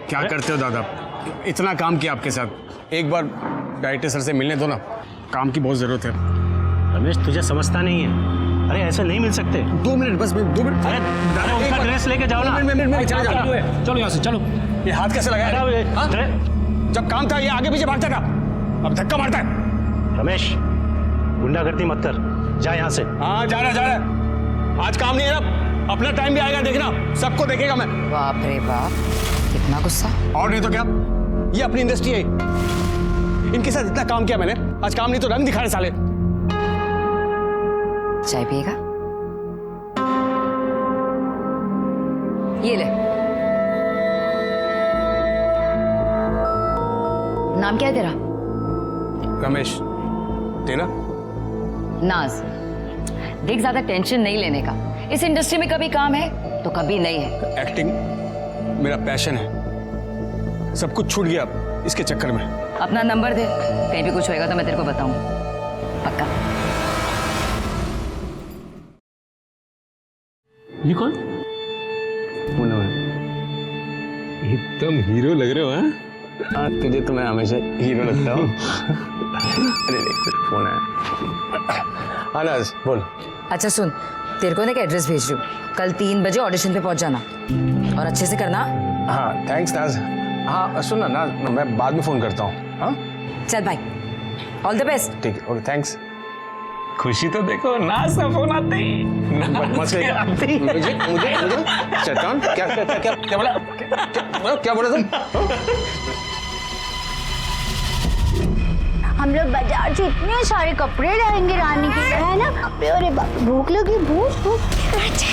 क्या करते हो दादा, इतना काम किया आपके साथ, एक बार डायरेक्टर सर से मिलने दो ना, काम की बहुत ज़रूरत है। रमेश तुझे समझता नहीं है, अरे ऐसे नहीं मिल सकते। 2 मिनट बस, 2 मिनट। अरे उनका ड्रेस लेके जाओ ना। चलो यहाँ से चलो। ये हाथ कैसे लगाया? जब काम था ये आगे पीछे भागता था, अब धक्का मारता है। रमेश गुंडागर्दी मत कर, जा यहाँ से। हाँ जा रहा है, आज काम नहीं है ना, अपना टाइम भी आएगा, देखना सबको देखेगा मैं। बाप रे बाप, कितना गुस्सा। और नहीं तो क्या, ये अपनी इंडस्ट्री है, इनके साथ इतना काम किया मैंने, आज काम नहीं तो रंग दिखा रहे साले। चाय पिएगा? ये ले। नाम क्या है तेरा? रमेश। तेरा? नाज। देख ज्यादा टेंशन नहीं लेने का, इस इंडस्ट्री में कभी काम है तो कभी नहीं है। एक्टिंग मेरा पैशन है, सब कुछ छूट गया इसके चक्कर में। अपना नंबर दे, कहीं भी कुछ होएगा तो मैं तेरे को बताऊं, पक्का। ये कौन? पूनम है। एकदम हीरो लग रहे हो। हाँ तुझे तो मैं हमेशा हीरो लगता हूँ। अरे देख फोन है। हाँ नाज बोल। अच्छा सुन, तेरे को ना एक एड्रेस भेज रही हूँ, कल 3 बजे ऑडिशन पे पहुंच जाना और अच्छे से करना। हाँ थैंक्स नाज। हाँ सुन ना नाज, मैं बाद में फोन करता हूँ। हाँ चल भाई, ऑल द बेस्ट। ठीक है, ओके थैंक्स। खुशी तो देखो, नाज का फोन आते ही मुझे शैतान क्या क्या क्या क्या बोला, क्या बोला तुम? हम लोग बाजार से इतने सारे कपड़े लाएंगे रानी के लिए, है ना? अरे बाप, भूख लगी, भूख। अच्छा।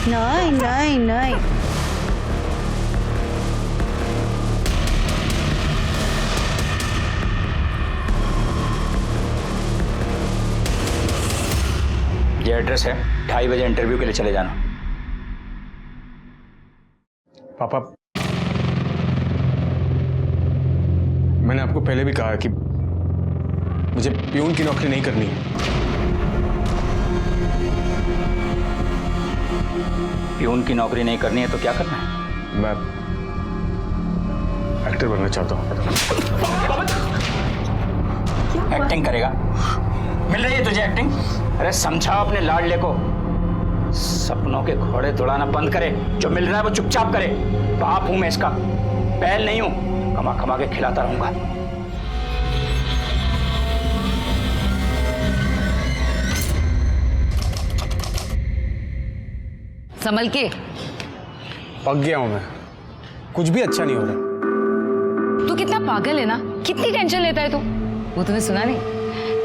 नहीं। ये एड्रेस है, 2:30 बजे इंटरव्यू के लिए चले जाना। पापा मैंने आपको पहले भी कहा कि मुझे प्यून की नौकरी नहीं करनी है। प्यून की नौकरी नहीं करनी है तो क्या करना है? मैं एक्टर बनना चाहता हूँ। एक्टिंग करेगा? मिल रही है तुझे एक्टिंग? अरे समझा अपने लाडले को, सपनों के घोड़े दौड़ाना बंद करे, जो मिल रहा है वो चुपचाप करे। बाप हूं मैं इसका, बैल नहीं हूं, कमा के खिलाता रहूंगा। संभल के। पक गया हूं मैं, कुछ भी अच्छा नहीं हो रहा। तू कितना पागल है ना, कितनी टेंशन लेता है तू। वो तुम्हें सुना नहीं,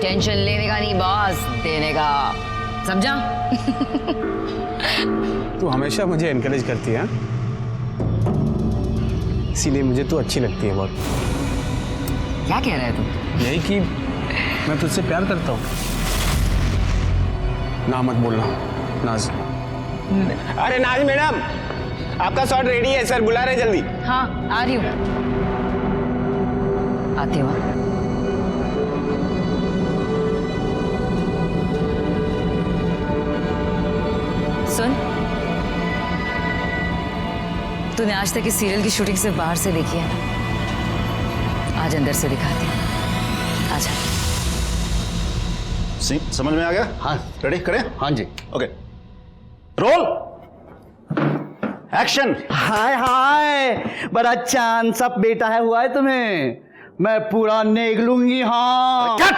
टेंशन लेने का नहीं बॉस देने का, समझा? तू हमेशा मुझे एनकरेज करती है, इसीलिए मुझे तू अच्छी लगती है बहुत। क्या कह रहा है तू? यही कि मैं तुझसे प्यार करता हूँ। ना मत बोलना नाज। अरे नाज मैडम, आपका शॉट रेडी है, सर बुला रहे जल्दी। हाँ आ रही हूँ, आती हूँ। सुन, तूने आज तक इस सीरियल की शूटिंग सिर्फ बाहर से देखी है ना, आज अंदर से दिखाती हूँ, आजा। समझ में आ गया? हाँ रेडी करें? हाँ जी ओके, रोल एक्शन। हाय बड़ा चांद सा बेटा है हुआ है तुम्हें, मैं पूरा नेग लूंगी। हाँ कट।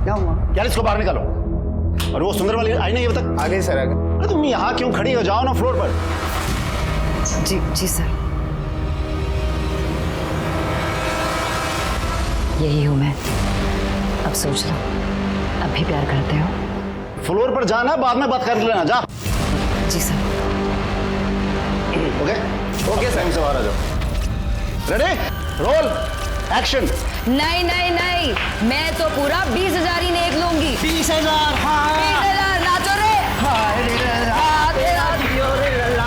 क्या हुआ? यार इसको बाहर निकालो। और वो सुंदर वाली आई नहीं अभी तक? आ गई सर, आ गई। अरे तुम यहाँ क्यों खड़ी हो, जाओ ना फ्लोर पर। जी सर, यही हूँ मैं। अब सोच लो, अब भी प्यार करते हो? फ्लोर पर जाना, बाद में बात कर लेना, जा। जी सर। ओके ओके सर, से बाहर आ जाओ। Ready roll action. नहीं, मैं तो पूरा 20,000 ही नेक लूंगी। 20,000। हाँ 20,000 नाचो रे। हाय रे ला, तेरा दियो रे ला।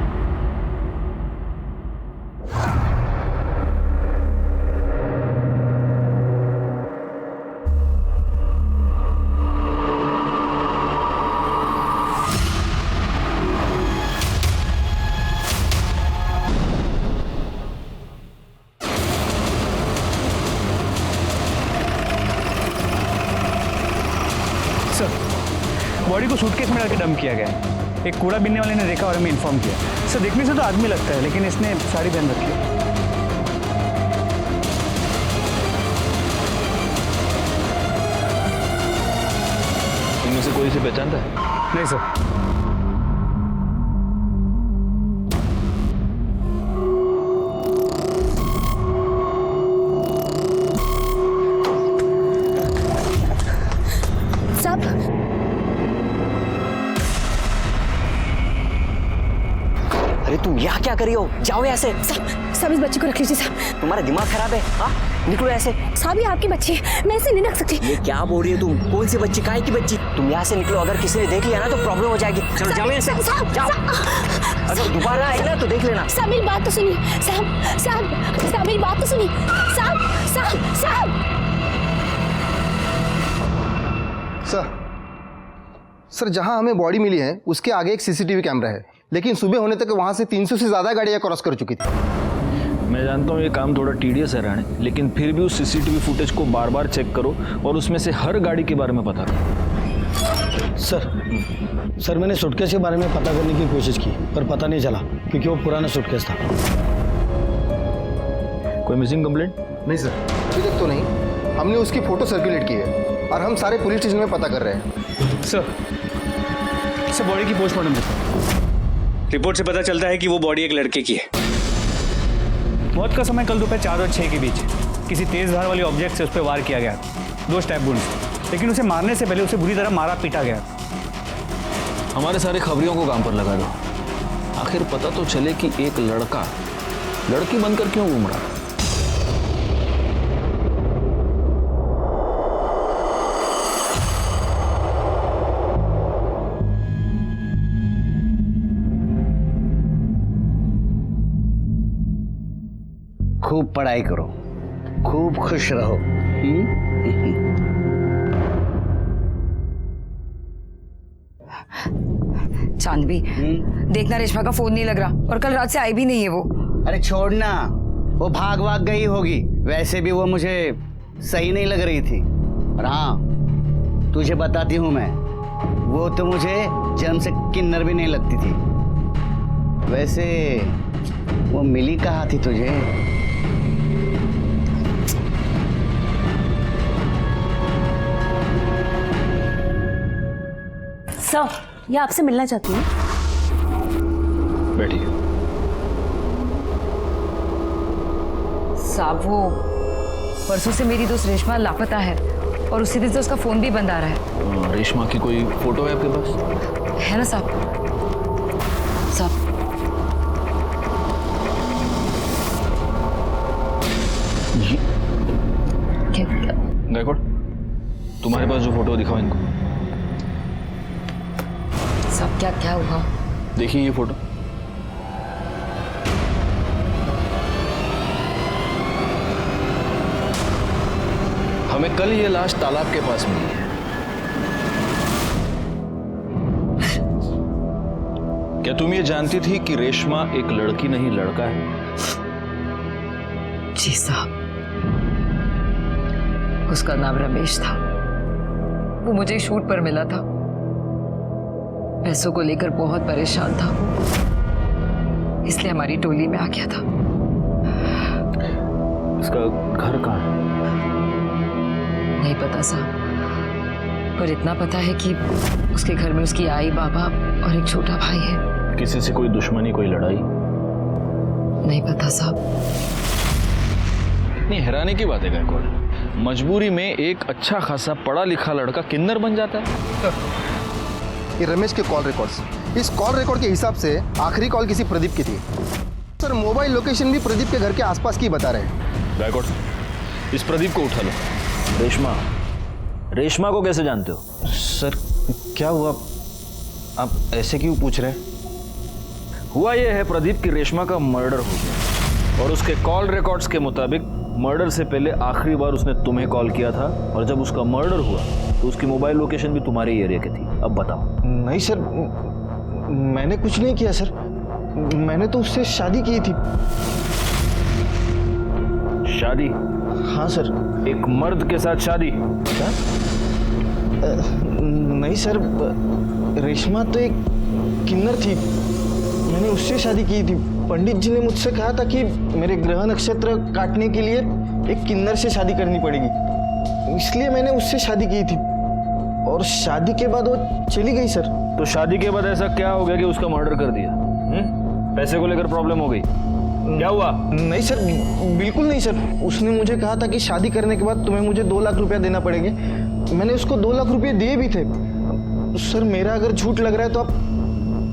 बॉडी को सूटकेस में डाल के डंप किया गया है। एक कूड़ा बीनने वाले ने देखा और हमें इन्फॉर्म किया। सर देखने से तो आदमी लगता है, लेकिन इसने साड़ी पहन रखी है। इनमें से कोई से पहचानता है? नहीं सर। अरे तुम यहाँ क्या करी हो? जाओ यहाँ से। साहब इस बच्चे को रख लीजिए साहब। तुम्हारा दिमाग खराब है? हाँ, निकलो यहाँ से। साहब ये आपकी बच्ची है, मैं इसे नहीं रख सकती। ये क्या बोल रही हो तुम? कौन सी बच्ची? काहे की बच्ची? तुम यहाँ से निकलो, अगर किसी ने देख लिया ना तो प्रॉब्लम हो जाएगी। चलो जाओ यहाँ से, जाओ। अगर दोबारा आई ना तो देख लेना। साहब मेरी बात तो सुनिए। साहब मेरी बात तो सुनिए। साहब सर जहां हमें बॉडी मिली है उसके आगे एक सीसीटीवी कैमरा है, लेकिन सुबह होने तक वहां से 300 से ज्यादा गाड़ियां क्रॉस कर चुकी थी। मैं जानता हूँ ये काम थोड़ा टीडियस है राणे, लेकिन फिर भी उस सीसीटीवी फुटेज को बार बार चेक करो और उसमें से हर गाड़ी के बारे में पता करो। सर मैंने सूटकेस के बारे में पता करने की कोशिश की, पर पता नहीं चला क्योंकि वो पुराना सूटकेस था। कोई मिसिंग कंप्लेंट? नहीं सर, अभी तक तो नहीं। हमने उसकी फोटो सर्कुलेट की है और हम सारे पुलिस स्टेशन में पता कर रहे हैं। सर बॉडी की पोस्टमार्टम रिपोर्ट से पता चलता है कि वो बॉडी एक लड़के की है। मौत का समय कल दोपहर 4 और 6 के बीच किसी तेज धार वाली ऑब्जेक्ट से उस पर वार किया गया, 2 स्टैब वुंड्स, लेकिन उसे मारने से पहले उसे बुरी तरह मारा पीटा गया। हमारे सारे खबरियों को काम पर लगा दो, आखिर पता तो चले कि एक लड़का लड़की बनकर क्यों घूम रहा है। खूब पढ़ाई करो, खूब खुश रहो। चांदबी, देखना रेशमा का फोन नहीं लग रहा और कल रात से आई भी नहीं है वो। अरे छोड़ना, वो भाग गई होगी। वैसे भी वो मुझे सही नहीं लग रही थी। और हाँ, तुझे बताती हूँ मैं, वो तो मुझे जन्म से किन्नर भी नहीं लगती थी। वैसे वो मिली कहाँ थी तुझे? सर ये आपसे मिलना चाहती हूँ। बैठिए। साहब वो परसों से मेरी दोस्त रेशमा लापता है और उसी दिन से उसका फोन भी बंद आ रहा है। रेशमा की कोई फोटो है आपके पास? है ना साहब? क्या गायकवाड़, तुम्हारे पास जो फोटो दिखाओ इनको। सब क्या हुआ? देखिए ये फोटो। हमें कल ये लाश तालाब के पास मिली है। क्या तुम ये जानती थी कि रेशमा एक लड़की नहीं लड़का है? जी साहब, उसका नाम रमेश था। वो मुझे शूट पर मिला था, पैसों को लेकर बहुत परेशान था, इसलिए हमारी टोली में आ गया था। इसका घर कहाँ है? नहीं पता साहब, पर इतना पता है कि उसके घर में उसकी आई, बाबा और एक छोटा भाई है। किसी से कोई दुश्मनी, कोई लड़ाई? नहीं पता साहब। इतनी हैरानी की बात है गायकवाड़, मजबूरी में एक अच्छा खासा पढ़ा लिखा लड़का किन्नर बन जाता है। ये रमेश के कॉल रिकॉर्ड्स, इस कॉल रिकॉर्ड के हिसाब से आखिरी कॉल किसी प्रदीप की थी। सर मोबाइल लोकेशन भी प्रदीप के घर के आसपास की बता रहे हैं। गायकवाड़, इस प्रदीप को उठा लो। रेशमा को कैसे जानते हो? सर क्या हुआ, आप ऐसे क्यों पूछ रहे हैं? हुआ यह है प्रदीप की रेशमा का मर्डर हो गया और उसके कॉल रिकॉर्ड्स के मुताबिक मर्डर से पहले आखिरी बार उसने तुम्हें कॉल किया था और जब उसका मर्डर हुआ तो उसकी मोबाइल लोकेशन भी तुम्हारे एरिया की थी। अब बताओ। नहीं सर, मैंने कुछ नहीं किया सर, मैंने तो उससे शादी की थी। शादी? हाँ सर। एक मर्द के साथ शादी? क्या? नहीं सर, रेशमा तो एक किन्नर थी, मैंने उससे शादी की थी। पंडित जी ने मुझसे कहा था कि मेरे ग्रह नक्षत्र काटने के लिए एक किन्नर से शादी करनी पड़ेगी, इसलिए मैंने उससे शादी की थी। और शादी के बाद वो चली गई सर। तो शादी के बाद ऐसा क्या हो गया कि उसका मर्डर कर दिया? पैसे को लेकर प्रॉब्लम हो गई? क्या हुआ? नहीं सर, बिल्कुल नहीं सर। उसने मुझे कहा था कि शादी करने के बाद तुम्हें मुझे 2 लाख रुपया देना पड़ेंगे। मैंने उसको 2 लाख रुपये दिए भी थे। सर मेरा अगर झूठ लग रहा है तो आप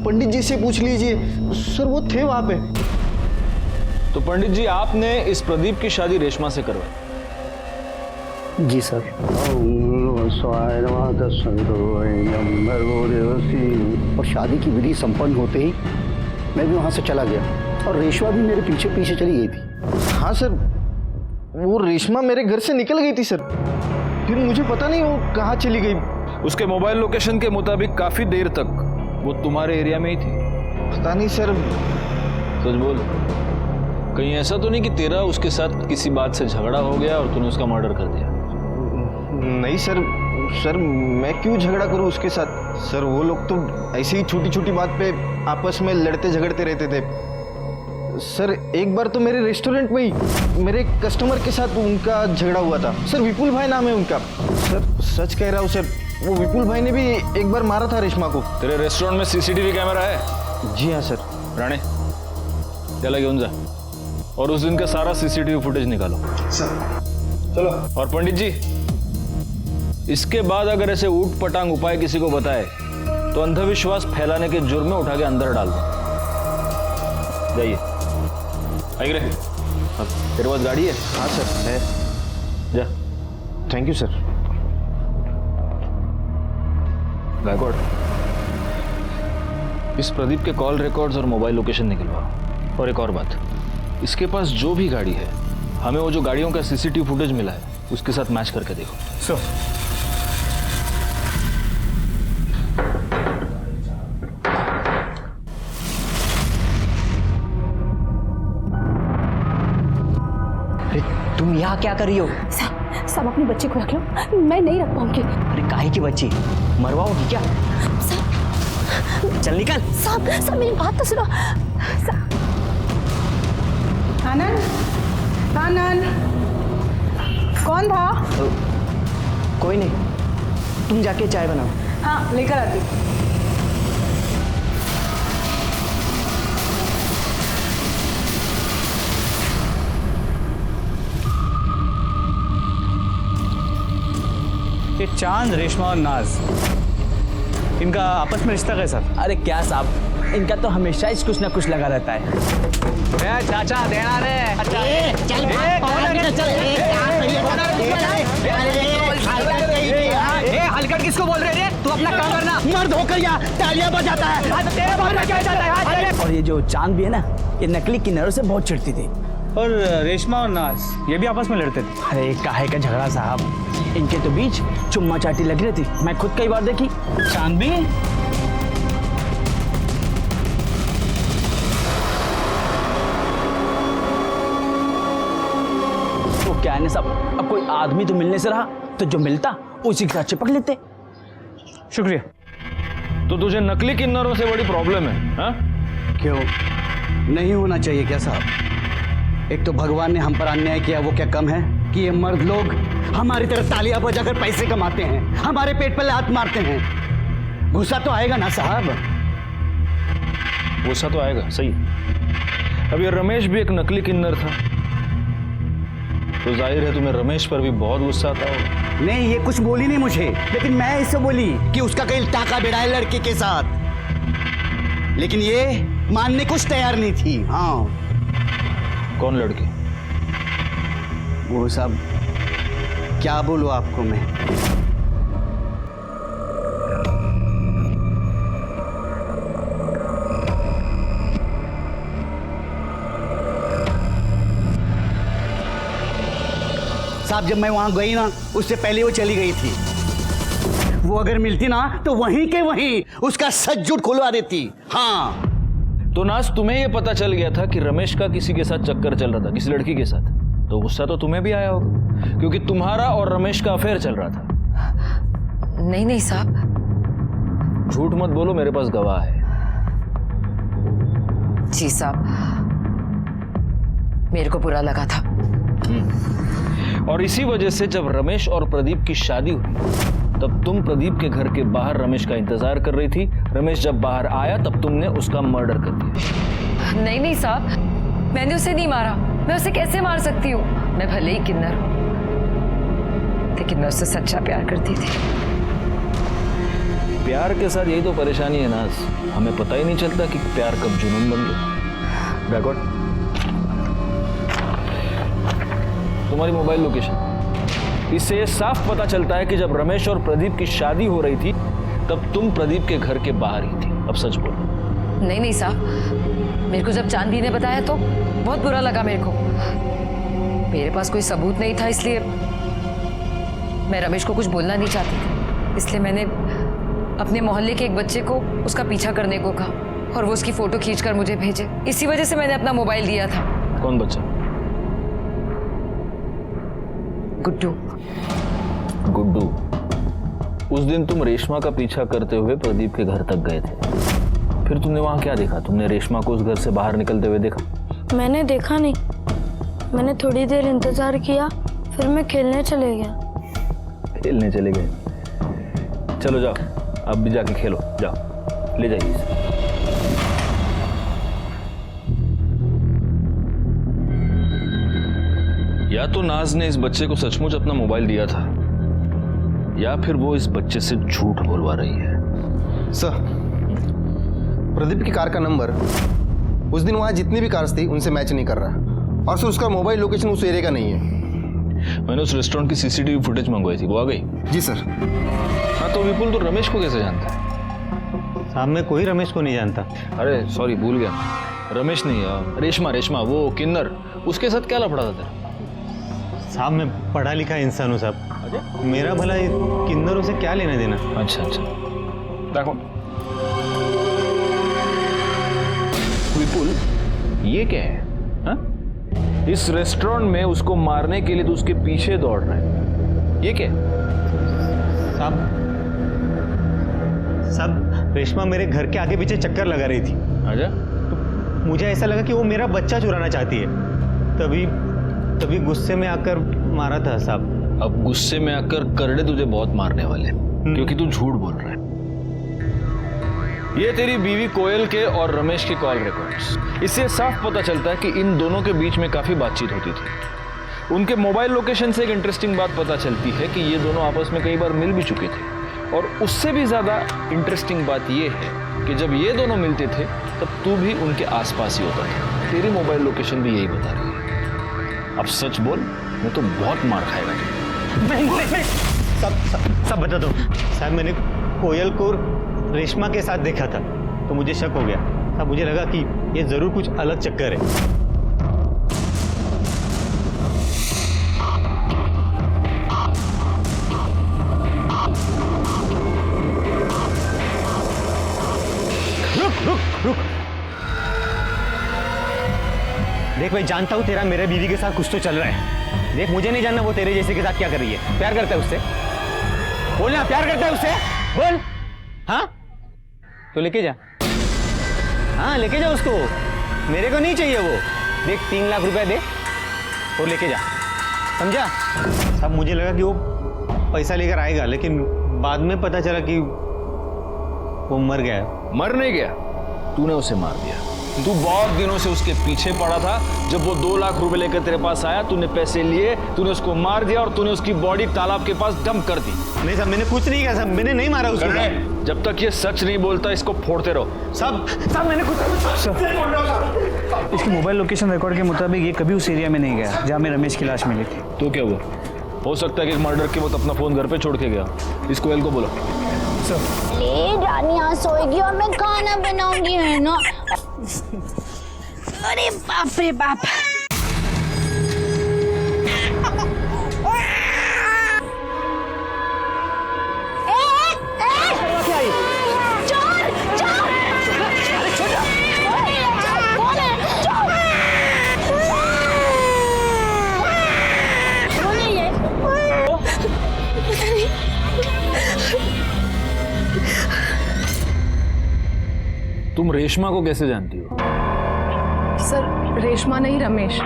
पंडित जी से पूछ लीजिए, सर वो थे वहां पे। तो पंडित जी, आपने इस प्रदीप की शादी रेशमा से करवाई? जी सर। और शादी की विधि संपन्न होते ही मैं भी वहां से चला गया और रेशमा भी मेरे पीछे पीछे चली गई थी। हाँ सर, वो रेशमा मेरे घर से निकल गई थी सर, फिर मुझे पता नहीं वो कहाँ चली गई। उसके मोबाइल लोकेशन के मुताबिक काफी देर तक वो तुम्हारे एरिया में ही थी। पता नहीं सर। सच बोल, कहीं ऐसा तो नहीं कि तेरा उसके साथ किसी बात से झगड़ा हो गया और तूने उसका मर्डर कर दिया? नहीं सर, सर मैं क्यों झगड़ा करूं उसके साथ? सर वो लोग तो ऐसे ही छोटी छोटी बात पे आपस में लड़ते झगड़ते रहते थे। सर एक बार तो मेरे रेस्टोरेंट में ही मेरे कस्टमर के साथ उनका झगड़ा हुआ था। सर विपुल भाई नाम है उनका। सर सच कह रहा हूँ सर, वो विपुल भाई ने भी एक बार मारा था रेशमा को। तेरे रेस्टोरेंट में सीसीटीवी कैमरा है? जी हाँ सर। राणे, चला घेऊन जा और उस दिन का सारा सीसीटीवी फुटेज निकालो। सर चलो। और पंडित जी, इसके बाद अगर ऐसे ऊट पटांग उपाय किसी को बताए तो अंधविश्वास फैलाने के जुर्म में उठा के अंदर डाल दो। जाइए। आई रे, अब तेरे पास गाड़ी है? हाँ सर है। जा। Thank you sir. गायकवाड़, इस प्रदीप के कॉल रिकॉर्ड्स और मोबाइल लोकेशन निकलवाओ। और एक और बात, इसके पास जो भी गाड़ी है, हमें वो जो गाड़ियों का सीसीटीवी फुटेज मिला है उसके साथ मैच करके देखो। सर तुम यहाँ क्या कर रही हो? सब अपने बच्चे को रख लो, मैं नहीं रख पाऊंगी। अरे काहे की बच्ची, मरवाओगी क्या? चल निकल। सब मेरी बात तो सुनो। आनंद, आनंद, कौन था? कोई नहीं, तुम जाके चाय बनाओ। हाँ लेकर आती। ये चांद, रेशमा और नाज, इनका आपस में रिश्ता कैसा? अरे क्या साहब, इनका तो हमेशा ही कुछ ना कुछ लगा रहता है। चाचा देना रे। हलकट किसको बोल रहे रे? तू अपना काम करना। मर्द होकर या तालियां बजाता है। और ये जो चांद भी है ना, ये नकली किन्नरों से बहुत चिढ़ती थी। और रेशमा और नाज ये भी आपस में लड़ते थे? अरे काहे का झगड़ा साहब, इनके तो बीच चुम्मा चाटी लग रही थी, मैं खुद कई बार देखी। चांद भी? तो क्या है ना साहब, अब कोई आदमी तो मिलने से रहा, तो जो मिलता उसी के साथ चिपक लेते। शुक्रिया। तो तुझे नकली किन्नरों से बड़ी प्रॉब्लम है? हाँ? क्यों नहीं होना चाहिए क्या साहब? एक तो भगवान ने हम पर अन्याय किया, वो क्या कम है कि ये मर्द लोग हमारी तरह तालियां बजाकर पैसे कमाते हैं, हमारे पेट पर लात मारते हैं। गुस्सा तो आएगा ना साहब? गुस्सा तो आएगा, सही। अब ये रमेश भी एक नकली किन्नर था, तो जाहिर है तुम्हें रमेश पर भी बहुत गुस्सा आता होगा। नहीं, ये कुछ बोली नहीं मुझे, लेकिन मैं इससे बोली कि उसका कहीं टाका बेड़ा है लड़के के साथ, लेकिन ये मानने कुछ तैयार नहीं थी। हाँ। कौन लड़की? वो सब क्या बोलूं आपको मैं? साहब जब मैं वहां गई ना, उससे पहले वो चली गई थी। वो अगर मिलती ना तो वहीं के वहीं उसका सच झूठ खुलवा देती। हाँ। तो नाज, तुम्हें यह पता चल गया था कि रमेश का किसी के साथ चक्कर चल रहा था, किसी लड़की के साथ, तो गुस्सा तो तुम्हें भी आया होगा, क्योंकि तुम्हारा और रमेश का अफेयर चल रहा था। नहीं नहीं साहब, झूठ मत बोलो, मेरे पास गवाह है। जी साहब, मेरे को बुरा लगा था। और इसी वजह से जब रमेश और प्रदीप की शादी हुई तब तुम प्रदीप के घर के बाहर रमेश का इंतजार कर रही थी। रमेश जब बाहर आया तब तुमने उसका मर्डर कर दिया। नहीं नहीं साहब, मैंने उसे नहीं मारा। मैं उसे कैसे मार सकती हूँ? मैं भले ही किन्नर हूँ, लेकिन मैं उससे सच्चा प्यार करती थी। प्यार के साथ यही तो परेशानी है नाज, हमें पता ही नहीं चलता कि प्यार कब जुनून बन गया। बैकवर्ड, तुम्हारी मोबाइल लोकेशन, इससे ये साफ पता चलता है कि जब रमेश और प्रदीप की शादी हो रही थी तब तुम प्रदीप के घर के बाहर ही थी। अब सच बोलो। नहीं नहीं साहब, मेरे को जब चांदी ने बताया तो बहुत बुरा लगा मेरे को। मेरे पास कोई सबूत नहीं था, इसलिए मैं रमेश को कुछ बोलना नहीं चाहती थी। इसलिए मैंने अपने मोहल्ले के एक बच्चे को उसका पीछा करने को कहा और वो उसकी फोटो खींचकर मुझे भेजे। इसी वजह से मैंने अपना मोबाइल दिया था। कौन बच्चा? गुड्डू। गुड्डू। उस दिन तुम रेशमा का पीछा करते हुए प्रदीप के घर तक गए थे, फिर तुमने वहां क्या देखा? तुमने रेशमा को उस घर से बाहर निकलते हुए देखा? मैंने देखा नहीं, मैंने थोड़ी देर इंतजार किया, फिर मैं खेलने चले गया। खेलने चले गए? चलो जाओ, अब भी जाके खेलो, जाओ, ले जाइए इसे। या तो नाज ने इस बच्चे को सचमुच अपना मोबाइल दिया था, या फिर वो इस बच्चे से झूठ बोलवा रही है। सर, प्रदीप की कार का नंबर उस दिन वहां जितनी भी कार्स थी उनसे मैच नहीं कर रहा, और सर उसका मोबाइल लोकेशन उस एरिया का नहीं है। मैंने उस रेस्टोरेंट की सीसीटीवी फुटेज मंगवाई थी, वो आ गई? जी सर। हाँ, तो विपुल तो रमेश को कैसे जानता है? साहब मैं कोई रमेश को नहीं जानता। अरे सॉरी, भूल गया, रमेश नहीं, रेशमा। रेशमा वो किन्नर, उसके साथ क्या लफड़ा था तेरा? साहब मैं पढ़ा लिखा इंसान हूँ साहब, मेरा भला किन्नरों से क्या लेना देना। अच्छा अच्छा, देखो विपुल, ये क्या है? हा? इस रेस्टोरेंट में उसको मारने के लिए तो उसके पीछे दौड़ रहा है, ये क्या है? साहब रेशमा मेरे घर के आगे पीछे चक्कर लगा रही थी। अच्छा? तो मुझे ऐसा लगा कि वो मेरा बच्चा चुराना चाहती है, तभी गुस्से में आकर मारा था साहब। अब गुस्से में आकर करड़े तुझे बहुत मारने वाले, क्योंकि तू झूठ बोल रहा है। ये तेरी बीवी कोयल के और रमेश के कॉल रिकॉर्ड्स, इससे साफ पता चलता है कि इन दोनों के बीच में काफी बातचीत होती थी। उनके मोबाइल लोकेशन से एक इंटरेस्टिंग बात पता चलती है कि ये दोनों आपस में कई बार मिल भी चुके थे, और उससे भी ज्यादा इंटरेस्टिंग बात ये है कि जब ये दोनों मिलते थे तब तू भी उनके आसपास ही होता था। तेरी मोबाइल लोकेशन भी यही बता रही है। अब सच बोल, मैं तो बहुत मार खाएगा तू। सब बता दो साहब। मैंने कोयल को रेशमा के साथ देखा था तो मुझे शक हो गया। अब मुझे लगा कि ये जरूर कुछ अलग चक्कर है। रुक। देख मैं जानता हूँ तेरा मेरे बीवी के साथ कुछ तो चल रहा है। देख मुझे नहीं जानना वो तेरे जैसे के साथ क्या कर रही है। प्यार करता है उससे? बोलना, प्यार करता है उससे? बोल। हाँ तो लेके जा। हाँ लेके जा उसको, मेरे को नहीं चाहिए वो। देख 3 लाख रुपए दे और लेके जा, समझा? अब मुझे लगा कि वो पैसा लेकर आएगा, लेकिन बाद में पता चला कि वो मर गया। मर नहीं गया, तूने उसे मार दिया। तू बहुत दिनों से उसके पीछे पड़ा था। जब वो 2 लाख रुपए लेकर तेरे पास आया, तूने पैसे लिए, तूने उसको मार दिया और तूने उसकी बॉडी तालाब के पास डंप कर दी। नहीं साहब मैंने कुछ नहीं किया साहब, मैंने नहीं मारा उसको। जब तक ये सच नहीं बोलता इसको फोड़ते रहो। साहब मैंने कुछ। इसकी मोबाइल लोकेशन रिकॉर्ड के मुताबिक ये कभी उस एरिया में नहीं गया जहाँ में रमेश की लाश मिली थी। तो क्या हुआ? हो सकता है कि मर्डर के वक्त अपना फोन घर पे छोड़ के गया। इस कोयल को बोलो। रानी यहाँ सोएगी और मैं खाना बनाऊंगी, है ना? अरे बाप रे बाप। तुम रेशमा को कैसे जानती हो? सर रेशमा नहीं, रमेश।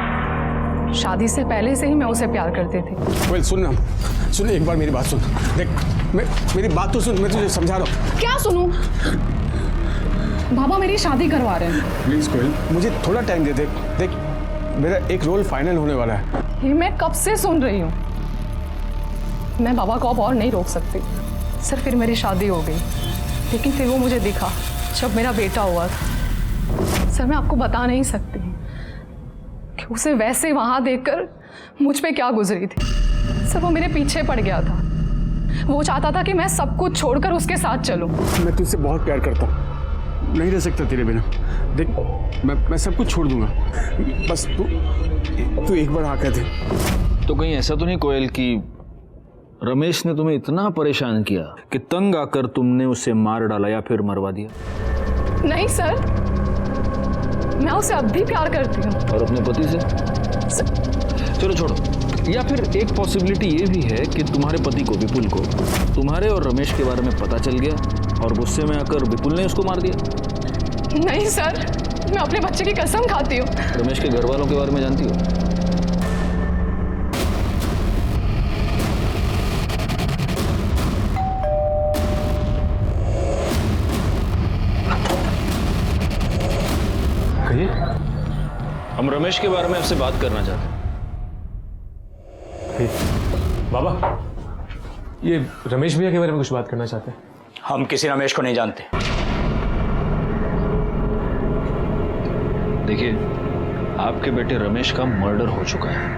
शादी से पहले से ही मैं उसे प्यार करती थी। वेल सुन एक बार मेरी बात सुन। देख मेरी बात तो सुन, मैं तुझे समझा रहा हूँ। क्या सुनूं? बाबा मेरी शादी करवा रहे हैं। प्लीज कोयल, मुझे थोड़ा टाइम दे। देख मेरा एक रोल फाइनल होने वाला है। ये मैं कब से सुन रही हूँ। मैं बाबा को अब और नहीं रोक सकती। सर फिर मेरी शादी हो गई, लेकिन फिर वो मुझे दिखा जब मेरा बेटा हुआ था। सर मैं आपको बता नहीं सकती कि उसे वैसे वहां देखकर मुझ पे क्या गुजरी थी। सर वो मेरे पीछे पड़ गया था। वो चाहता था कि मैं सब कुछ छोड़कर उसके साथ चलूं। मैं तुझसे बहुत प्यार करता हूँ, नहीं रह सकता तेरे बिना। देख मैं सब कुछ छोड़ दूंगा, बस तू एक बार हाँ कह दे। तो कहीं ऐसा तो नहीं कोयल कि रमेश ने तुम्हें इतना परेशान किया कि तंग आकर तुमने उसे मार डाला या फिर मरवा दिया? नहीं सर, मैं उसे अब भी प्यार करती हूँ। और अपने पति से? चलो छोड़ो। या फिर एक पॉसिबिलिटी ये भी है कि तुम्हारे पति को, विपुल को, तुम्हारे और रमेश के बारे में पता चल गया और गुस्से में आकर विपुल ने उसको मार दिया। नहीं सर, मैं अपने बच्चे की कसम खाती हूँ। रमेश के घर वालों के बारे में जानती हो? कहिए। हम रमेश के बारे में आपसे बात करना चाहते हैं। बाबा, ये रमेश भैया के बारे में कुछ बात करना चाहते हैं। हम किसी रमेश को नहीं जानते। देखिए, आपके बेटे रमेश का मर्डर हो चुका है।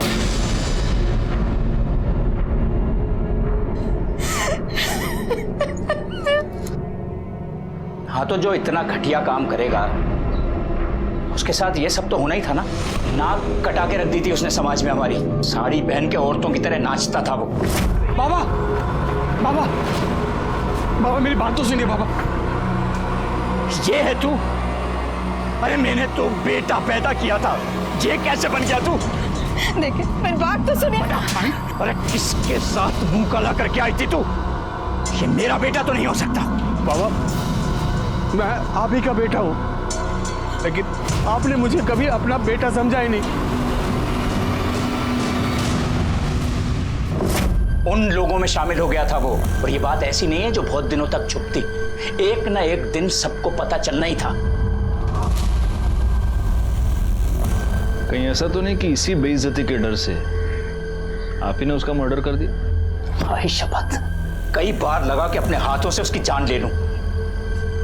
हाँ तो जो इतना घटिया काम करेगा उसके साथ ये सब तो होना ही था ना। नाक कटा के रख दी थी उसने समाज में हमारी। साड़ी पहन के औरतों की तरह नाचता था वो। बाबा बाबा बाबा मेरी बात तो सुनिए बाबा। ये है तू? अरे मैंने तो बेटा पैदा किया था, ये कैसे बन गया तू? देखिए मेरी बात तो सुनिए। अरे किसके साथ मुंह काला करके आई थी तू? ये मेरा बेटा तो नहीं हो सकता। बाबा मैं आप ही का बेटा हूं, लेकिन आपने मुझे कभी अपना बेटा समझा ही नहीं। उन लोगों में शामिल हो गया था वो। और ये बात ऐसी नहीं है जो बहुत दिनों तक छुप थी। एक ना एक दिन सबको पता चलना ही था। कहीं ऐसा तो नहीं कि इसी बेइज्जती के डर से आप ही ने उसका मर्डर कर दिया? भाई शपथ, कई बार लगा कि अपने हाथों से उसकी जान ले लूं,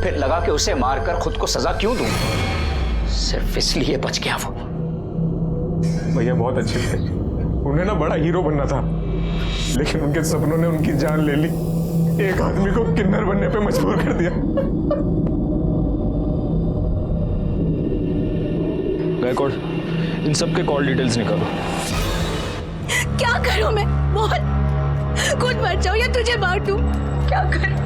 फिर लगा कि उसे मारकर खुद को सजा क्यों दूं। सिर्फ इसलिए बच गया वो। भैया बहुत अच्छे थे, उन्हें ना बड़ा हीरो बनना था, लेकिन उनके सपनों ने उनकी जान ले ली। एक आदमी को किन्नर बनने पे मजबूर कर दिया। गायकवाड़, इन सब के कॉल डिटेल्स निकालो। क्या करूं मैं? बोल, खुद मर जाऊं या तुझे मार दूं? क्या करूं?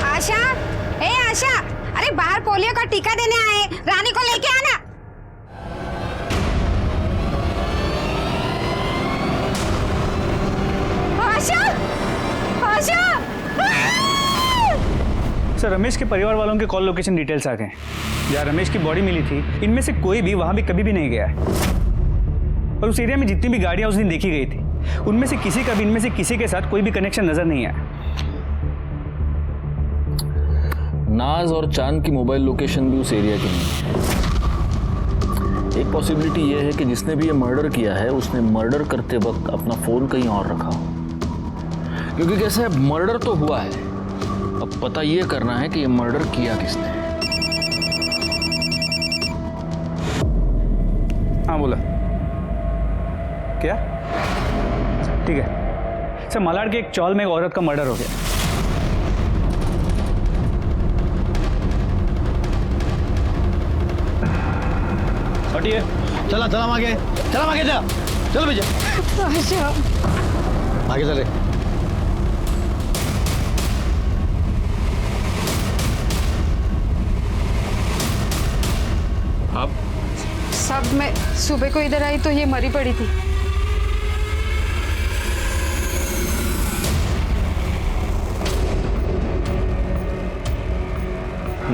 आशा, ए आशा, अरे बाहर पोलियो का टीका देने आए, रानी को लेके आना। आशा, आशा। सर रमेश के परिवार वालों के कॉल लोकेशन डिटेल्स आ गए। जहाँ रमेश की बॉडी मिली थी, इनमें से कोई भी वहां भी कभी भी नहीं गया है। और उस एरिया में जितनी भी गाड़ियां उस दिन देखी गई थी, उनमें से किसी का भी इनमें से किसी के साथ कोई भी कनेक्शन नजर नहीं आया। नाज और चांद की मोबाइल लोकेशन भी उस एरिया की नहीं है। एक पॉसिबिलिटी ये है कि जिसने भी ये मर्डर किया है उसने मर्डर करते वक्त अपना फोन कहीं और रखा हो। क्योंकि कैसे है, मर्डर तो हुआ है, अब पता ये करना है कि ये मर्डर किया किसने। हाँ बोला क्या? ठीक है सर, मालाड के एक चौल में एक औरत का मर्डर हो गया। हटिए, चला चला आगे, चला आगे, चला चल भैया, आगे चले। मैं सुबह को इधर आई तो ये मरी पड़ी थी।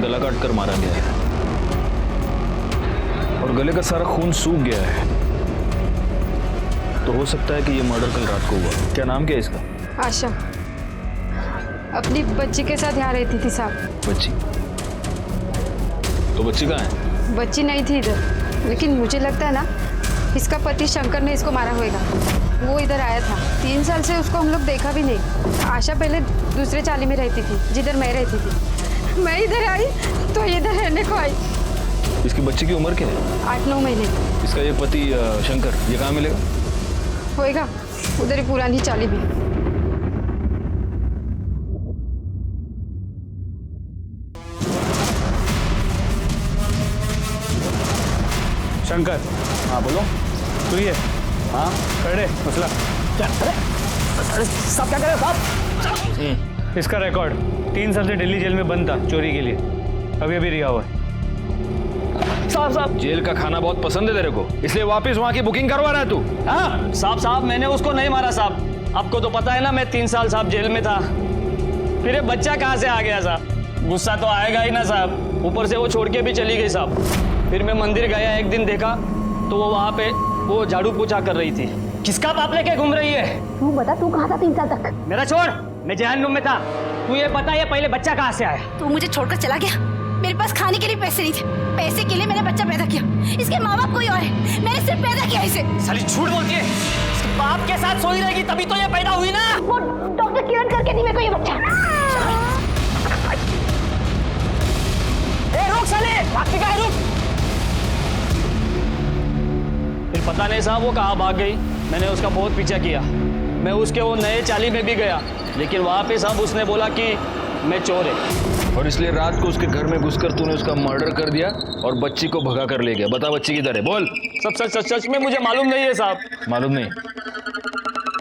गला काट कर मारा गया है और गले का सारा खून सूख गया है, तो हो सकता है कि ये मर्डर कल रात को हुआ। क्या नाम क्या है इसका? आशा अपनी बच्ची के साथ यहाँ रहती थी साहब। बच्ची? तो बच्ची कहाँ है? बच्ची नहीं थी इधर, लेकिन मुझे लगता है ना इसका पति शंकर ने इसको मारा होगा। वो इधर आया था, 3 साल से उसको हम लोग देखा भी नहीं। आशा पहले दूसरे चाली में रहती थी जिधर मैं रहती थी। मैं इधर आई तो इधर रहने को आई। इसकी बच्ची की उम्र क्या है? 8-9 महीने। इसका ये पति शंकर ये कहाँ मिलेगा? होएगा उधर ही पुरानी चाली में। शंकर। हाँ बोलो। तू ही है? हाँ खड़े मसला। अरे साहब क्या कर रहे हो साहब? इसका रिकॉर्ड 3 साल से दिल्ली जेल में बंद था चोरी के लिए, अभी अभी रिहा हुआ है। साहब जेल का खाना बहुत पसंद है तेरे को, इसलिए वापस वहाँ की बुकिंग करवा रहा है तू? हाँ साहब मैंने उसको नहीं मारा साहब। आपको तो पता है ना मैं 3 साल साहब जेल में था। फिर ये बच्चा कहाँ से आ गया साहब? गुस्सा तो आएगा ही ना साहब। ऊपर से वो छोड़ के भी चली गई साहब। फिर मैं मंदिर गया एक दिन, देखा तो वो वहाँ पे वो झाड़ू पोछा कर रही थी। किसका बाप लेके घूम रही है? तू बता, तू कहाँ था 3 साल तक? मेरा छोड़, मैं जहन्नुम में था। तू ये बता ये पहले बच्चा कहाँ से आया? तू मुझे छोड़कर चला गया। मेरे पास खाने के लिए पैसे नहीं थे, पैसे के लिए मैंने बच्चा पैदा किया। इसके माँ बाप कोई और है, मैंने सिर्फ पैदा किया इसे। साली झूठ बोलती है। इसके बाप के साथ सोई रहेगी तभी तो ये पैदा हुई ना। वो डॉक्टर किरण करके दी मेरे को ये बच्चा। रुक साले, भागती का है, रुक। फिर पता नहीं साहब वो कहाँ भाग गई। मैंने उसका बहुत पीछा किया। मैं उसके वो नए चाली में भी गया, लेकिन वहाँ पे साहब उसने बोला कि मैं चोर है, और इसलिए रात को उसके घर में घुसकर तूने उसका मर्डर कर दिया और बच्ची को भगा कर ले गया। बता बच्ची किधर है? बोल। सब सच सच में मुझे मालूम नहीं है साहब। मालूम नहीं?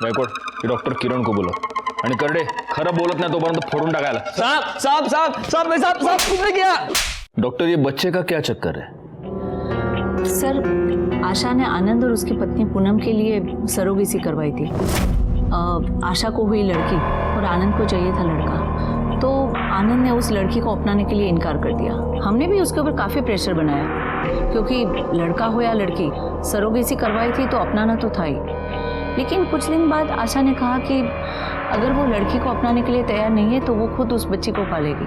गायकवाड डॉक्टर किरण को बोलो आणि करडे खरं बोलत नाही तोपर्यंत फोडून टाकायला। साहब कुछ नहीं किया। डॉक्टर ये बच्चे का क्या चक्कर है? सर आशा ने आनंद और उसकी पत्नी पूनम के लिए सरोगेसी करवाई थी। आशा को हुई लड़की और आनंद को चाहिए था लड़का, तो आनंद ने उस लड़की को अपनाने के लिए इनकार कर दिया। हमने भी उसके ऊपर काफ़ी प्रेशर बनाया, क्योंकि लड़का हो या लड़की सरोगेसी करवाई थी तो अपनाना तो था ही। लेकिन कुछ दिन बाद आशा ने कहा कि अगर वो लड़की को अपनाने के लिए तैयार नहीं है तो वो खुद उस बच्ची को पालेगी,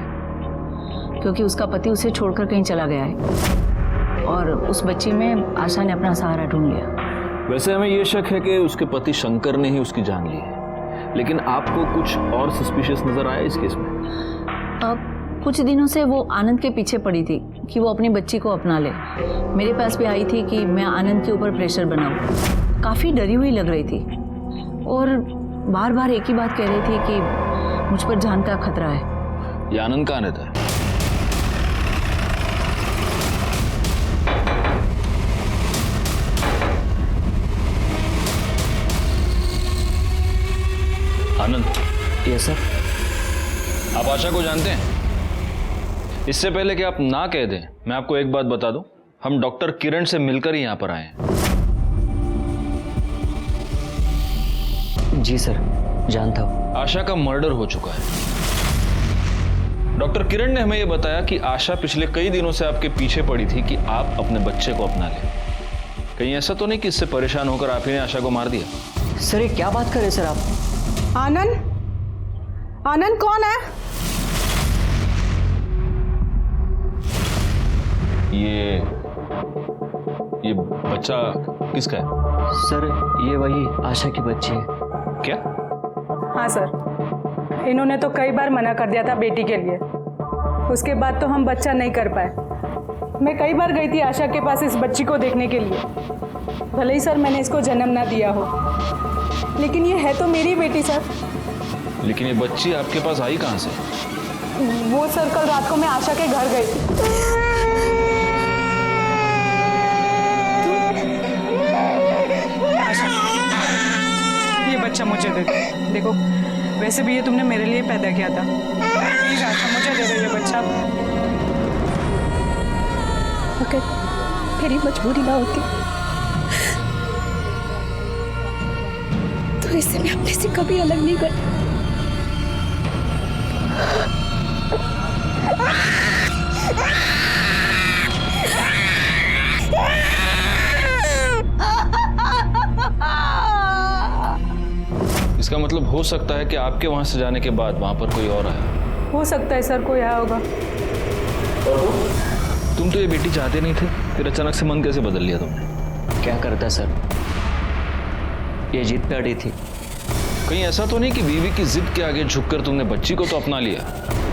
क्योंकि उसका पति उसे छोड़कर कहीं चला गया है। और उस बच्ची में आशा ने अपना सहारा ढूंढ लिया। वैसे हमें ये शक है कि उसके पति शंकर ने ही उसकी जान ली है, लेकिन आपको कुछ और सस्पिशियस नजर आया इस केस में? अब कुछ दिनों से वो आनंद के पीछे पड़ी थी कि वो अपनी बच्ची को अपना ले। मेरे पास भी आई थी कि मैं आनंद के ऊपर प्रेशर बनाऊं। काफ़ी डरी हुई लग रही थी और बार बार एक ही बात कह रही थी कि मुझ पर जान का खतरा है। ये आनंद कहाँ रहता है? आनंद? Yes sir. आप आशा को जानते हैं? इससे पहले कि आप ना कह दें, मैं आपको एक बात बता दूं, हम डॉक्टर किरण से मिलकर ही यहां पर आए हैं। जी सर, जानता हूं। आशा का मर्डर हो चुका है। डॉक्टर किरण ने हमें यह बताया कि आशा पिछले कई दिनों से आपके पीछे पड़ी थी कि आप अपने बच्चे को अपना लें। कहीं ऐसा तो नहीं कि इससे परेशान होकर आप ही ने आशा को मार दिया? सर ये क्या बात कर रहे सर आप? आनंद कौन है? ये बच्चा किसका है? सर ये वही आशा की बच्ची है। क्या? हाँ सर, इन्होंने तो कई बार मना कर दिया था बेटी के लिए, उसके बाद तो हम बच्चा नहीं कर पाए। मैं कई बार गई थी आशा के पास इस बच्ची को देखने के लिए। भले ही सर मैंने इसको जन्म ना दिया हो, लेकिन ये है तो मेरी बेटी सर। लेकिन ये बच्ची आपके पास आई कहाँ से? वो सर कल रात को मैं आशा के घर गई थी। ये बच्चा मुझे दे दो। देखो वैसे भी ये तुमने मेरे लिए पैदा किया था, प्लीज आशा मुझे दे दो ये बच्चा। अगर मेरी मजबूरी ना होती तो इससे मैं अपने से कभी अलग नहीं करती। इसका मतलब हो सकता है कि आपके वहां से जाने के बाद वहां पर कोई और आया। हो सकता है सर, कोई आया होगा। तुम तो ये बेटी चाहते नहीं थे, फिर अचानक से मन कैसे बदल लिया तुमने? क्या करता सर, ये जिद पे अड़ी थी। कहीं ऐसा तो नहीं कि बीवी की जिद के आगे झुककर तुमने बच्ची को तो अपना लिया,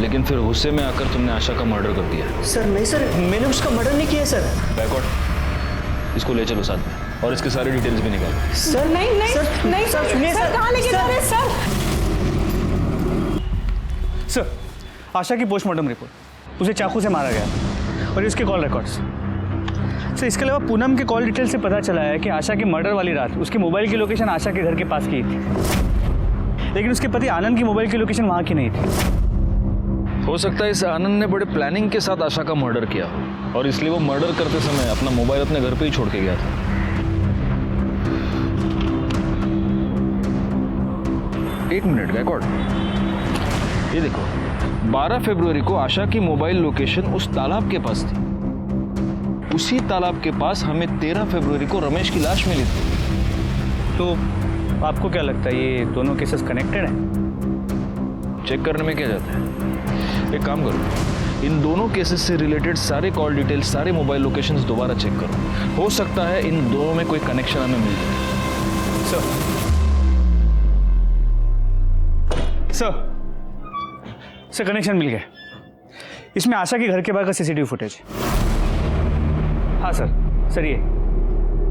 लेकिन फिर गुस्से में आकर तुमने आशा का मर्डर कर दिया? सर नहीं सर, मैंने उसका मर्डर नहीं किया सर। बैकआउट, इसको ले चलो साथ में और इसके सारे डिटेल्स भी निकालो। सर नहीं नहीं सर, नहीं सर, सुनिए सर, सर, कहाँ लेके जा रहे हैं सर? सर, आशा की पोस्टमार्टम रिपोर्ट, उसे चाकू से मारा गया और इसके कॉल रिकॉर्ड्स। सर, इसके अलावा पूनम के कॉल डिटेल से पता चला है कि आशा की मर्डर वाली रात उसके मोबाइल की लोकेशन आशा के घर के पास की थी, लेकिन उसके पति आनंद की मोबाइल की लोकेशन वहाँ की नहीं थी। हो सकता है इस आनंद ने बड़े प्लानिंग के साथ आशा का मर्डर किया और इसलिए वो मर्डर करते समय अपना मोबाइल अपने घर पे ही छोड़ के गया था। एक मिनट गायकवाड़, ये देखो 12 फरवरी को आशा की मोबाइल लोकेशन उस तालाब के पास थी। उसी तालाब के पास हमें 13 फरवरी को रमेश की लाश मिली थी। तो आपको क्या लगता है ये दोनों केसेस कनेक्टेड हैं? चेक करने में क्या जाता है, एक काम करो, इन दोनों केसेस से रिलेटेड सारे कॉल डिटेल्स, सारे मोबाइल लोकेशंस दोबारा चेक करो। हो सकता है इन दोनों में कोई कनेक्शन हमें मिल जाए। सर कनेक्शन मिल गया। इसमें आशा के घर के बाहर का सीसीटीवी फुटेज है। हाँ सर ये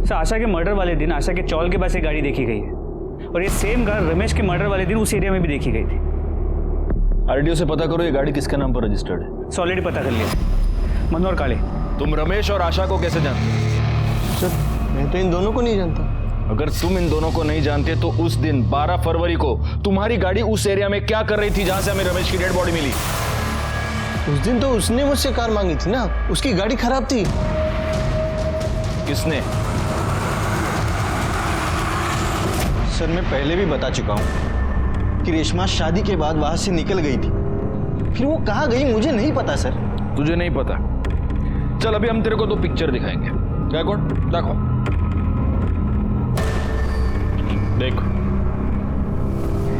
सर, आशा के मर्डर वाले दिन आशा के चौल के पास एक गाड़ी देखी गई है और ये सेम कार रमेश के मर्डर वाले दिन उस एरिया में भी देखी गई थी। आरटीओ से पता करो ये गाड़ी किसके नाम पर रजिस्टर्ड है। ऑलरेडी पता कर लिया, मनोहर काले। तुम रमेश और आशा को कैसे जानते हो? सर मैं तो इन दोनों को नहीं जानता। अगर तुम इन दोनों को नहीं जानते तो उस दिन 12 फरवरी को तुम्हारी गाड़ी उस एरिया में क्या कर रही थी जहां से हमें रमेश की डेड बॉडी मिली? उस दिन तो उसने मुझसे कार मांगी थी ना, उसकी गाड़ी खराब थी। किसने? सर मैं पहले भी बता चुका हूँ कि रेशमा शादी के बाद वहां से निकल गई थी, फिर वो कहाँ गई मुझे नहीं पता सर। तुझे नहीं पता? चल अभी हम तेरे को 2 पिक्चर दिखाएंगे। गायकवाड़ देखो, देखो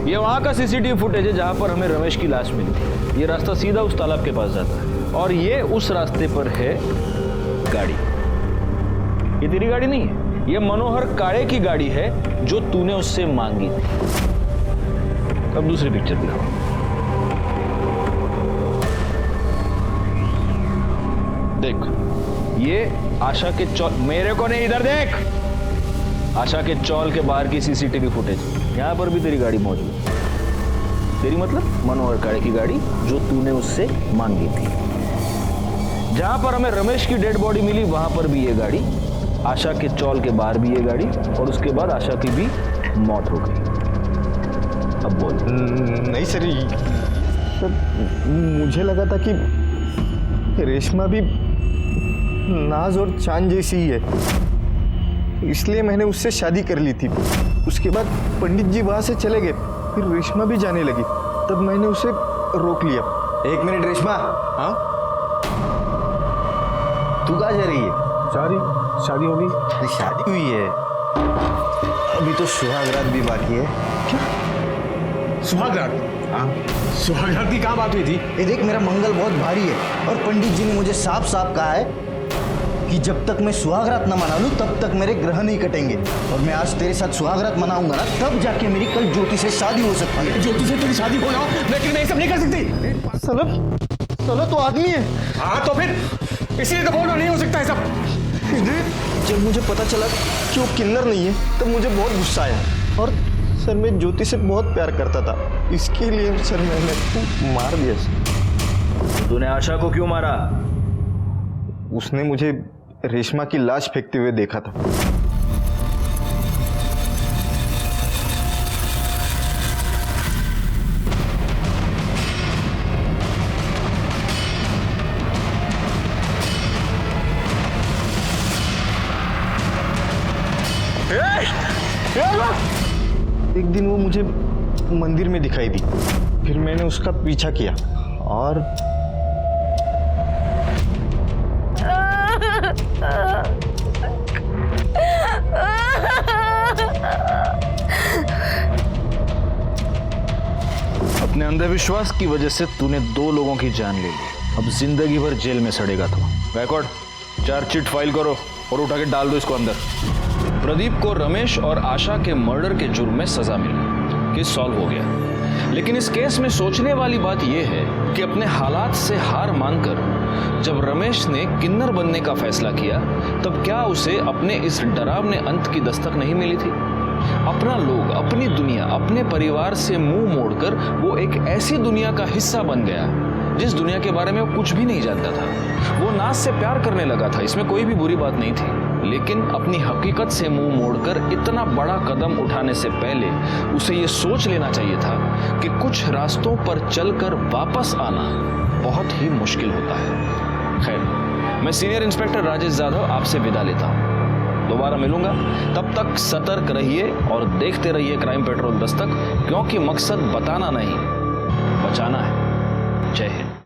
ये वहां का सीसीटीवी फुटेज है जहां पर हमें रमेश की लाश मिली थी। ये रास्ता सीधा उस तालाब के पास जाता है और ये उस रास्ते पर है गाड़ी। ये तेरी गाड़ी नहीं है, ये मनोहर काळे की गाड़ी है जो तूने उससे मांगी थी। अब दूसरी पिक्चर दिखाओ। देख ये आशा के चौल, मेरे को नहीं इधर देख, आशा के चौल के बाहर की सीसीटीवी फुटेज। यहां पर भी तेरी गाड़ी मौजूद है। तेरी मतलब मनोहर काळे की गाड़ी जो तूने उससे मांगी थी। जहां पर हमें रमेश की डेड बॉडी मिली वहां पर भी ये गाड़ी, आशा के चौल के बाहर भी ये गाड़ी और उसके बाद आशा की भी मौत हो गई। अब बोल। नहीं सर, मुझे लगा था कि रेशमा भी नाज और चांद जैसी ही है, इसलिए मैंने उससे शादी कर ली थी। उसके बाद पंडित जी वहां से चले गए, फिर रेशमा भी जाने लगी, तब मैंने उसे रोक लिया। 1 मिनट रेशमा। हाँ तू कहाँ जा रही है? शादी हो गई? अरे शादी हुई है, अभी तो सुहागरात भी बाकी है। क्या सुहागरात? हाँ सुहागरात की कहाँ बात हुई थी? ये देख मेरा मंगल बहुत भारी है और पंडित जी ने मुझे साफ साफ कहा है कि जब तक मैं सुहागरात न मना लूं तब तक मेरे ग्रह नहीं कटेंगे, और मैं आज तेरे साथ सुहागरात मनाऊंगा ना तब जाके मेरी कल ज्योति से शादी हो सकती है। ज्योति से तेरी शादी हो ना, लेकिन मैं ये सब नहीं कर सकती। साला तो आदमी है। हाँ तो फिर इसलिए तो बोल रहा नहीं हो सकता है सब। जब मुझे पता चला कि वो किन्नर नहीं है तब मुझे बहुत गुस्सा आया, और सर मैं ज्योति से बहुत प्यार करता था, इसके लिए सर मैंने उसको मार दिया। तूने आशा को क्यों मारा? उसने मुझे रेशमा की लाश फेंकते हुए देखा था। एक दिन वो मुझे मंदिर में दिखाई दी, फिर मैंने उसका पीछा किया और अपने अंधविश्वास की वजह से तूने 2 लोगों की जान ले ली। अब जिंदगी भर जेल में सड़ेगा तू। गायकवाड़, चार्जशीट फाइल करो और उठा के डाल दो इसको अंदर। प्रदीप को रमेश और आशा के मर्डर के जुर्म में सजा मिली, केस सॉल्व हो गया। लेकिन इस केस में सोचने वाली बात यह है कि अपने हालात से हार मानकर जब रमेश ने किन्नर बनने का फैसला किया, तब क्या उसे अपने इस डरावने अंत की दस्तक नहीं मिली थी? अपना लोग, अपनी दुनिया, अपने परिवार से मुंह मोड़कर वो एक ऐसी दुनिया का हिस्सा बन गया जिस दुनिया के बारे में वो कुछ भी नहीं जानता था। वो नाज से प्यार करने लगा था, इसमें कोई भी बुरी बात नहीं थी, लेकिन अपनी हकीकत से मुंह मोड़कर इतना बड़ा कदम उठाने से पहले उसे ये सोच लेना चाहिए था कि कुछ रास्तों पर चलकर वापस आना बहुत ही मुश्किल होता है। खैर, मैं सीनियर इंस्पेक्टर राजेश जाधव आपसे विदा लेता हूँ। दोबारा मिलूंगा, तब तक सतर्क रहिए और देखते रहिए क्राइम पेट्रोल दस्तक, क्योंकि मकसद बताना नहीं, बचाना है। जय हिंद।